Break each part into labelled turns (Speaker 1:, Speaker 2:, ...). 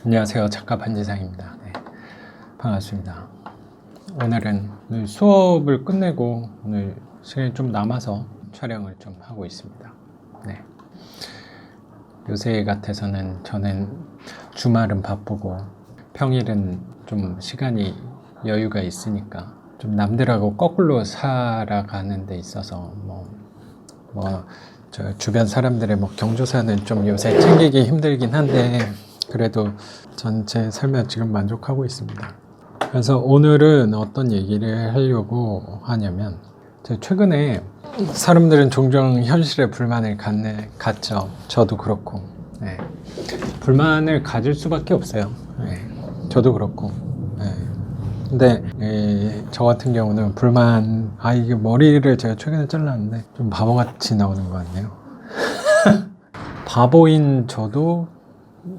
Speaker 1: 안녕하세요. 작가 반지상입니다. 네, 반갑습니다. 오늘은 수업을 끝내고 오늘 시간이 좀 남아서 촬영을 좀 하고 있습니다. 네. 요새 같아서는 저는 주말은 바쁘고 평일은 좀 시간이 여유가 있으니까 좀 남들하고 거꾸로 살아가는 데 있어서 저 주변 사람들의 경조사는 좀 요새 챙기기 힘들긴 한데 그래도 전체 삶에 지금 만족하고 있습니다. 그래서 오늘은 어떤 얘기를 하려고 하냐면, 제가 최근에 사람들은 종종 현실에 불만을 갖죠. 저도 그렇고. 네. 불만을 가질 수밖에 없어요. 네. 저도 그렇고. 네. 근데 저 같은 경우는 불만, 이게 머리를 제가 최근에 잘랐는데 좀 바보같이 나오는 것 같네요. 바보인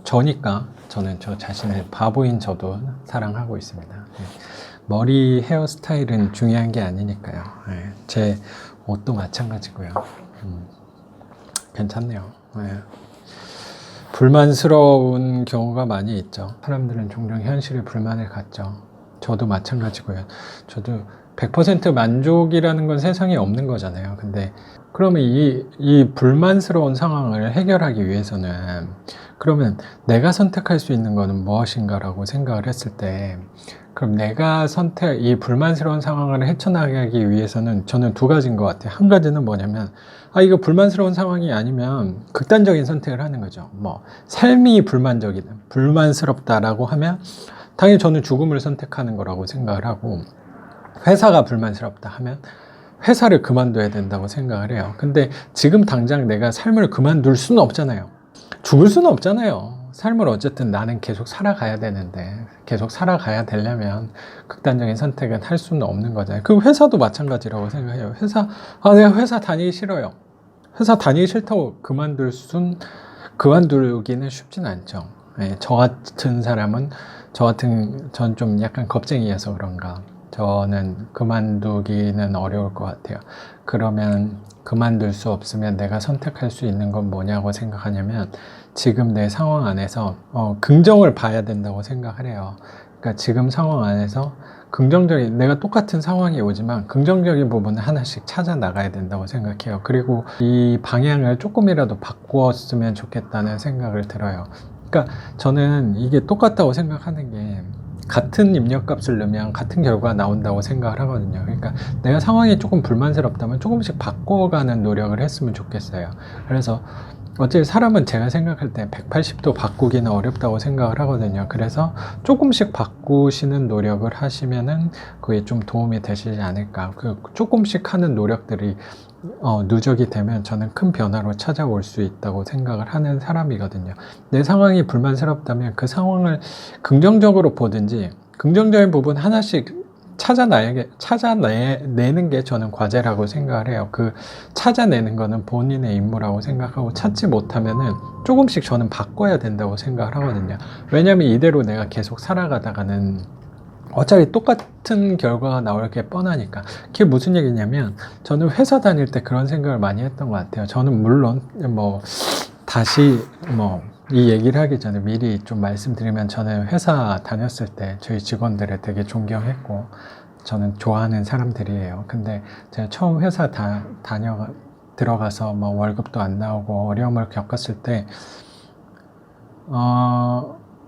Speaker 1: 저니까 저는 저 자신을 바보인 저도 사랑하고 있습니다. 네. 머리 헤어스타일은 중요한 게 아니니까요. 네. 제 옷도 마찬가지고요. 괜찮네요. 네. 불만스러운 경우가 많이 있죠. 사람들은 종종 현실에 불만을 갖죠. 저도 마찬가지고요. 저도 100% 만족이라는 건 세상에 없는 거잖아요. 근데 그러면 이 불만스러운 상황을 해결하기 위해서는 그러면 내가 선택할 수 있는 거는 무엇인가라고 생각을 했을 때, 그럼 내가 이 불만스러운 상황을 헤쳐나가기 위해서는 저는 두 가지인 것 같아요. 한 가지는 뭐냐면, 이거 불만스러운 상황이 아니면 극단적인 선택을 하는 거죠. 삶이 불만스럽다라고 하면 당연히 저는 죽음을 선택하는 거라고 생각을 하고, 회사가 불만스럽다 하면 회사를 그만둬야 된다고 생각을 해요. 근데 지금 당장 내가 삶을 그만둘 수는 없잖아요. 죽을 수는 없잖아요. 삶을 어쨌든 나는 계속 살아가야 되는데, 계속 살아가야 되려면 극단적인 선택은 할 수는 없는 거잖아요. 그 회사도 마찬가지라고 생각해요. 내가 회사 다니기 싫어요. 회사 다니기 싫다고 그만두기는 쉽진 않죠. 네, 저 같은 사람은, 전 좀 약간 겁쟁이여서 그런가, 저는 그만두기는 어려울 것 같아요. 그러면 그만둘 수 없으면 내가 선택할 수 있는 건 뭐냐고 생각하냐면, 지금 내 상황 안에서 긍정을 봐야 된다고 생각을 해요. 그러니까 지금 상황 안에서 내가 똑같은 상황이 오지만 긍정적인 부분을 하나씩 찾아 나가야 된다고 생각해요. 그리고 이 방향을 조금이라도 바꾸었으면 좋겠다는 생각을 들어요. 그러니까 저는 이게 똑같다고 생각하는 게, 같은 입력값을 넣으면 같은 결과가 나온다고 생각을 하거든요. 그러니까 내가 상황이 조금 불만스럽다면 조금씩 바꿔가는 노력을 했으면 좋겠어요. 그래서 어차피 사람은 제가 생각할 때 180도 바꾸기는 어렵다고 생각을 하거든요. 그래서 조금씩 바꾸시는 노력을 하시면은 그게 좀 도움이 되시지 않을까. 그 조금씩 하는 노력들이 누적이 되면 저는 큰 변화로 찾아올 수 있다고 생각을 하는 사람이거든요. 내 상황이 불만스럽다면 그 상황을 긍정적으로 보든지, 긍정적인 부분 하나씩 찾아내는 게 저는 과제라고 생각을 해요. 그 찾아내는 거는 본인의 임무라고 생각하고, 찾지 못하면은 조금씩 저는 바꿔야 된다고 생각을 하거든요. 왜냐면 이대로 내가 계속 살아가다가는 어차피 똑같은 결과가 나올 게 뻔하니까. 그게 무슨 얘기냐면, 저는 회사 다닐 때 그런 생각을 많이 했던 것 같아요. 저는 물론 다시 이 얘기를 하기 전에 미리 좀 말씀드리면, 저는 회사 다녔을 때 저희 직원들을 되게 존경했고 저는 좋아하는 사람들이에요. 근데 제가 처음 회사 들어가서 월급도 안 나오고 어려움을 겪었을 때,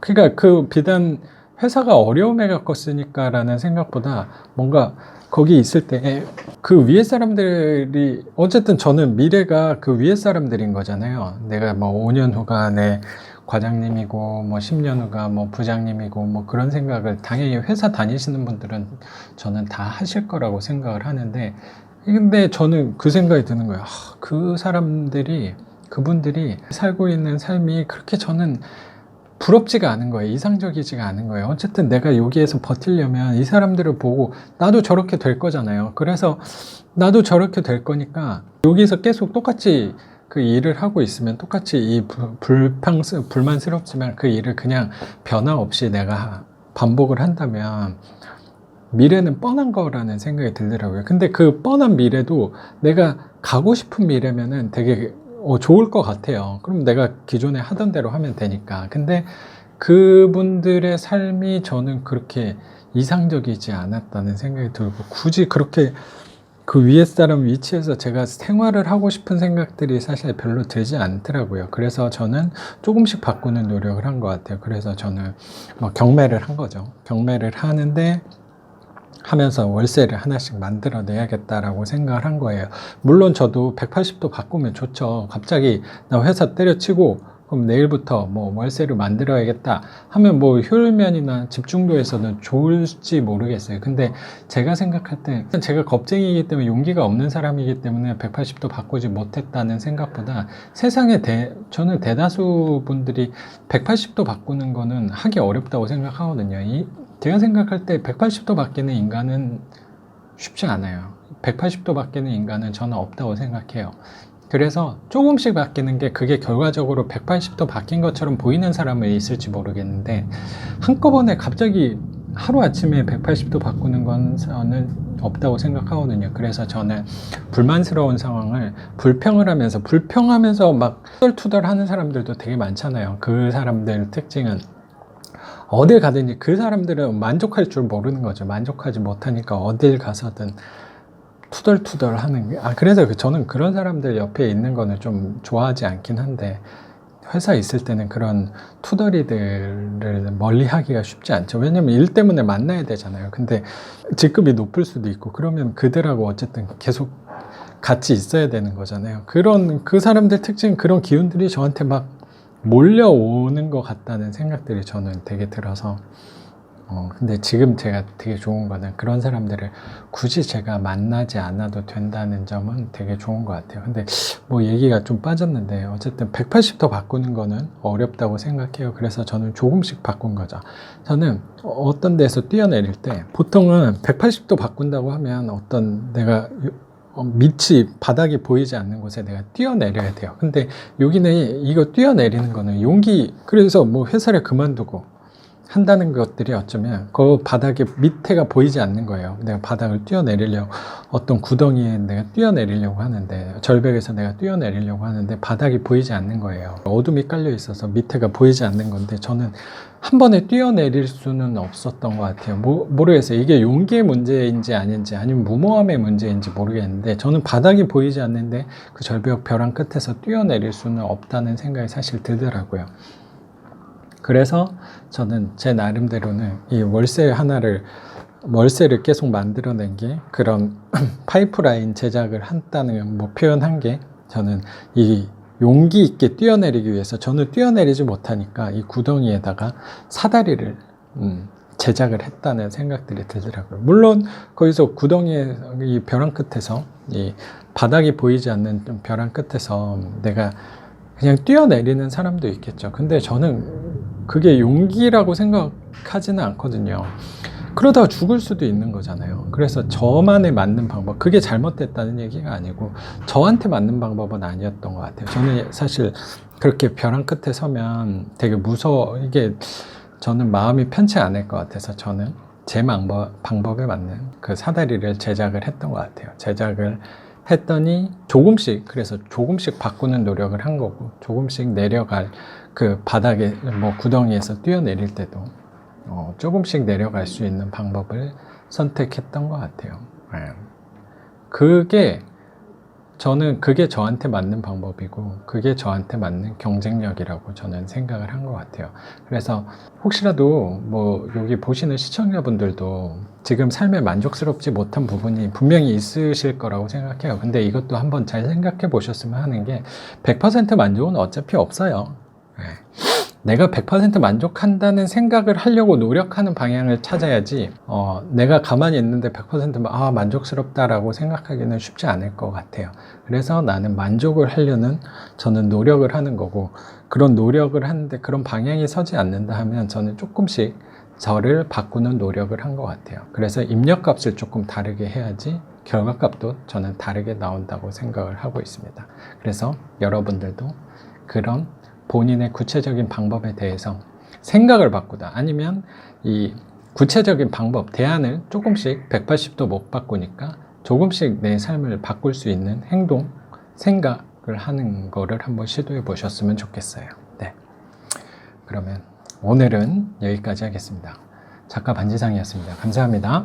Speaker 1: 그러니까 비단 회사가 어려움에 겪었으니까 라는 생각보다, 뭔가 거기 있을 때 그 위에 사람들이, 어쨌든 저는 미래가 그 위에 사람들인 거잖아요. 내가 5년 후가 내 과장님이고 10년 후가 부장님이고 그런 생각을 당연히 회사 다니시는 분들은 저는 다 하실 거라고 생각을 하는데, 근데 저는 그 생각이 드는 거예요. 그분들이 살고 있는 삶이 그렇게 저는 부럽지가 않은 거예요. 이상적이지가 않은 거예요. 어쨌든 내가 여기에서 버티려면 이 사람들을 보고 나도 저렇게 될 거잖아요. 그래서 나도 저렇게 될 거니까 여기서 계속 똑같이 그 일을 하고 있으면, 똑같이 불만스럽지만 그 일을 그냥 변화 없이 내가 반복을 한다면 미래는 뻔한 거라는 생각이 들더라고요. 근데 그 뻔한 미래도 내가 가고 싶은 미래면은 되게 좋을 것 같아요. 그럼 내가 기존에 하던 대로 하면 되니까. 근데 그분들의 삶이 저는 그렇게 이상적이지 않았다는 생각이 들고, 굳이 그렇게 그 위에 사람 위치에서 제가 생활을 하고 싶은 생각들이 사실 별로 들지 않더라고요. 그래서 저는 조금씩 바꾸는 노력을 한 것 같아요. 그래서 저는 뭐 경매를 한 거죠. 경매를 하는데 하면서 월세를 하나씩 만들어내야겠다라고 생각을 한 거예요. 물론 저도 180도 바꾸면 좋죠. 갑자기 나 회사 때려치고 그럼 내일부터 뭐 월세를 만들어야겠다 하면 뭐 효율면이나 집중도에서는 좋을지 모르겠어요. 근데 제가 생각할 때 제가 겁쟁이이기 때문에 용기가 없는 사람이기 때문에 180도 바꾸지 못했다는 생각보다 세상에 저는 대다수 분들이 180도 바꾸는 거는 하기 어렵다고 생각하거든요. 제가 생각할 때 180도 바뀌는 인간은 쉽지 않아요. 180도 바뀌는 인간은 저는 없다고 생각해요. 그래서 조금씩 바뀌는 게 그게 결과적으로 180도 바뀐 것처럼 보이는 사람은 있을지 모르겠는데 한꺼번에 갑자기 하루아침에 180도 바꾸는 건 저는 없다고 생각하거든요. 그래서 저는 불만스러운 상황을 불평하면서 막 투덜투덜 하는 사람들도 되게 많잖아요. 그 사람들 특징은 어딜 가든지 그 사람들은 만족할 줄 모르는 거죠. 만족하지 못하니까 어딜 가서든 투덜투덜 하는 게, 그래서 저는 그런 사람들 옆에 있는 거는 좀 좋아하지 않긴 한데, 회사에 있을 때는 그런 투덜이들을 멀리 하기가 쉽지 않죠. 왜냐면 일 때문에 만나야 되잖아요. 근데 직급이 높을 수도 있고, 그러면 그들하고 어쨌든 계속 같이 있어야 되는 거잖아요. 그 사람들 특징, 그런 기운들이 저한테 막 몰려오는 것 같다는 생각들이 저는 되게 들어서, 근데 지금 제가 되게 좋은 거는 그런 사람들을 굳이 제가 만나지 않아도 된다는 점은 되게 좋은 것 같아요. 근데 뭐 얘기가 좀 빠졌는데 어쨌든 180도 바꾸는 거는 어렵다고 생각해요. 그래서 저는 조금씩 바꾼 거죠. 저는 어떤 데서 뛰어내릴 때 보통은 180도 바꾼다고 하면 내가 밑이 바닥이 보이지 않는 곳에 내가 뛰어내려야 돼요. 근데 여기는 이거 뛰어내리는 거는 그래서 뭐 회사를 그만두고 한다는 것들이 어쩌면 그 바닥에 밑에가 보이지 않는 거예요. 내가 바닥을 뛰어내리려고 어떤 구덩이에 내가 뛰어내리려고 하는데, 절벽에서 내가 뛰어내리려고 하는데 바닥이 보이지 않는 거예요. 어둠이 깔려 있어서 밑에가 보이지 않는 건데 저는 한 번에 뛰어내릴 수는 없었던 것 같아요. 모르겠어요. 이게 용기의 문제인지 아닌지 아니면 무모함의 문제인지 모르겠는데 저는 바닥이 보이지 않는데 그 절벽 벼랑 끝에서 뛰어내릴 수는 없다는 생각이 사실 들더라고요. 그래서 저는 제 나름대로는 이 월세를 계속 만들어낸 게 그런 파이프라인 제작을 한다는 뭐 표현한 게, 저는 이 용기 있게 뛰어내리기 위해서 저는 뛰어내리지 못하니까 이 구덩이에다가 사다리를 제작을 했다는 생각들이 들더라고요. 물론 거기서 구덩이의 이 벼랑 끝에서 이 바닥이 보이지 않는 벼랑 끝에서 내가 그냥 뛰어내리는 사람도 있겠죠. 근데 저는 그게 용기라고 생각하지는 않거든요. 그러다가 죽을 수도 있는 거잖아요. 그래서 저만에 맞는 방법, 그게 잘못됐다는 얘기가 아니고 저한테 맞는 방법은 아니었던 것 같아요. 저는 사실 그렇게 벼랑 끝에 서면 되게 이게 저는 마음이 편치 않을 것 같아서 저는 제 방법에 맞는 그 사다리를 제작을 했던 것 같아요. 제작을 했더니 그래서 조금씩 바꾸는 노력을 한 거고, 조금씩 내려갈 그 바닥에 뭐 구덩이에서 뛰어내릴 때도 조금씩 내려갈 수 있는 방법을 선택했던 것 같아요. 그게 저한테 맞는 방법이고 그게 저한테 맞는 경쟁력이라고 저는 생각을 한 것 같아요. 그래서 혹시라도 뭐 여기 보시는 시청자분들도 지금 삶에 만족스럽지 못한 부분이 분명히 있으실 거라고 생각해요. 근데 이것도 한번 잘 생각해 보셨으면 하는 게, 100% 만족은 어차피 없어요. 내가 100% 만족한다는 생각을 하려고 노력하는 방향을 찾아야지, 내가 가만히 있는데 100% 만족스럽다라고 생각하기는 쉽지 않을 것 같아요. 그래서 나는 만족을 하려는 저는 노력을 하는 거고, 그런 노력을 하는데 그런 방향이 서지 않는다 하면 저는 조금씩 저를 바꾸는 노력을 한 것 같아요. 그래서 입력값을 조금 다르게 해야지 결과값도 저는 다르게 나온다고 생각을 하고 있습니다. 그래서 여러분들도 그런 본인의 구체적인 방법에 대해서 생각을 바꾸다, 아니면 이 구체적인 방법, 대안을 조금씩 180도 못 바꾸니까 조금씩 내 삶을 바꿀 수 있는 행동, 생각을 하는 거를 한번 시도해 보셨으면 좋겠어요. 네. 그러면 오늘은 여기까지 하겠습니다. 작가 반지상이었습니다. 감사합니다.